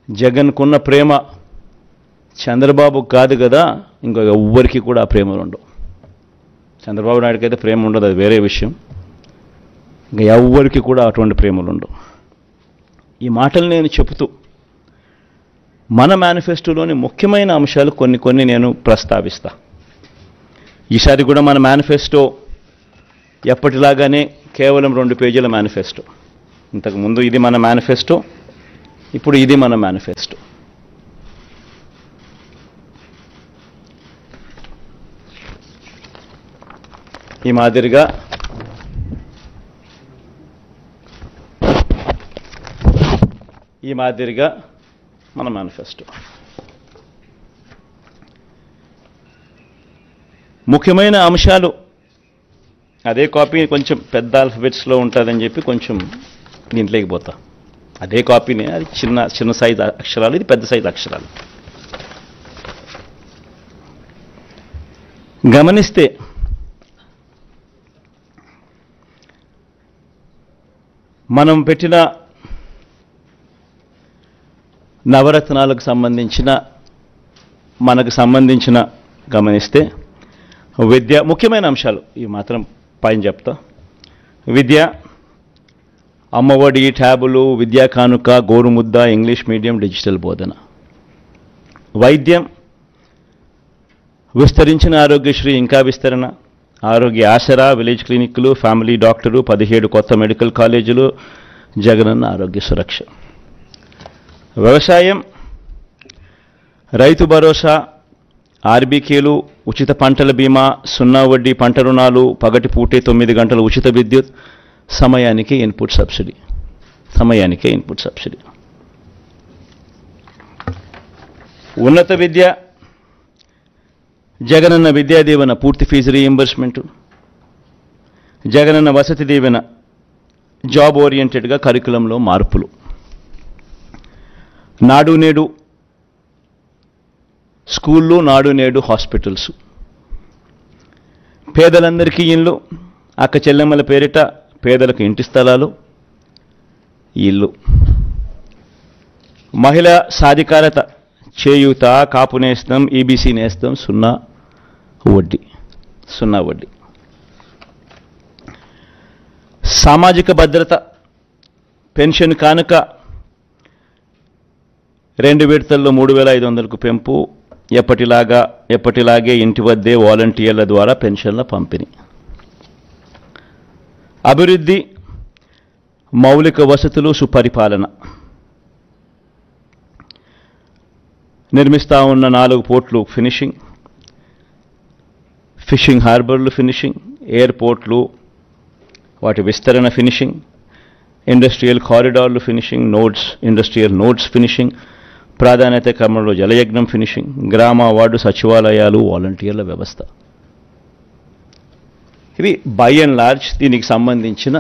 జగన్కున్న ప్రేమ చంద్రబాబు కాదు కదా, ఇంకో ఎవ్వరికి కూడా ఆ ప్రేమలు ఉండవు. చంద్రబాబు నాయుడుకి అయితే ప్రేమ ఉండదు, అది వేరే విషయం. ఇంకా ఎవ్వరికి కూడా అటువంటి ప్రేమలు ఉండవు. ఈ మాటలు నేను చెబుతూ మన మేనిఫెస్టోలోని ముఖ్యమైన అంశాలు కొన్ని నేను ప్రస్తావిస్తా. ఈసారి కూడా మన మేనిఫెస్టో ఎప్పటిలాగానే కేవలం 2 పేజీల మేనిఫెస్టో. ఇంతకుముందు ఇది మన మేనిఫెస్టో, ఇప్పుడు ఇది మన మేనిఫెస్టో. ఈ మాదిరిగా మన మేనిఫెస్టో. ముఖ్యమైన అంశాలు అదే కాపీ కొంచెం పెద్ద ఆల్ఫబెట్స్లో ఉంటుందని చెప్పి కొంచెం దీంట్లోకి పోతా. అదే కాపీనే, అది చిన్న సైజు అక్షరాలు, ఇది పెద్ద సైజు అక్షరాలు. గమనిస్తే మనం పెట్టిన నవరత్నాలకు సంబంధించిన మనకు సంబంధించిన గమనిస్తే విద్య ముఖ్యమైన అంశాలు ఇవి మాత్రం పైన చెప్తా. విద్య, అమ్మఒడి, ట్యాబులు, విద్యా కానుక, గోరుముద్ద, ఇంగ్లీష్ మీడియం, డిజిటల్ బోధన. వైద్యం, విస్తరించిన ఆరోగ్యశ్రీ ఇంకా విస్తరణ, ఆరోగ్య ఆసరా, విలేజ్ క్లినిక్లు, ఫ్యామిలీ డాక్టరు, 17 కొత్త మెడికల్ కాలేజీలు, జగనన్న ఆరోగ్య సురక్ష. వ్యవసాయం, రైతు భరోసా, ఆర్బీకేలు, ఉచిత పంటల బీమా, 0 వడ్డీ పంట రుణాలు, పగటిపూటే 9 గంటల ఉచిత విద్యుత్, సమయానికే ఇన్పుట్ సబ్సిడీ. ఉన్నత విద్య, జగనన్న విద్యా దీవెన, పూర్తి fee reimbursement, Jagananna Vasathi Deevena, job ఓరియంటెడ్గా కరికులంలో మార్పులు, నాడు నేడు స్కూళ్ళు, నాడు నేడు హాస్పిటల్స్, పేదలందరికీ ఇళ్ళు, అక్క చెల్లెమ్మల పేరిట పేదలకు ఇంటి స్థలాలు, ఇల్లు, మహిళా సాధికారత, చేయూత, కాపు నేస్తం, ఈబీసీ నేస్తం, 0 వడ్డీ. సామాజిక భద్రత, పెన్షన్ కానుక 2 విడతల్లో 3,500కు పెంపు, ఎప్పటిలాగే ఇంటి వద్దే వాలంటీర్ల ద్వారా పెన్షన్ల పంపిణీ. అభివృద్ధి, మౌలిక వసతులు, సుపరిపాలన. నిర్మిస్తా ఉన్న 4 పోర్ట్లు ఫినిషింగ్, ఫిషింగ్ హార్బర్లు ఫినిషింగ్, ఎయిర్పోర్ట్లు వాటి విస్తరణ ఫినిషింగ్, ఇండస్ట్రియల్ కారిడార్లు ఫినిషింగ్, ఇండస్ట్రియల్ నోడ్స్ ఫినిషింగ్, ప్రాధాన్యత క్రమంలో జలయజ్ఞం ఫినిషింగ్, గ్రామ వార్డు సచివాలయాలు, వాలంటీర్ల వ్యవస్థ. ఇవి బై అండ్ లార్జ్ దీనికి సంబంధించిన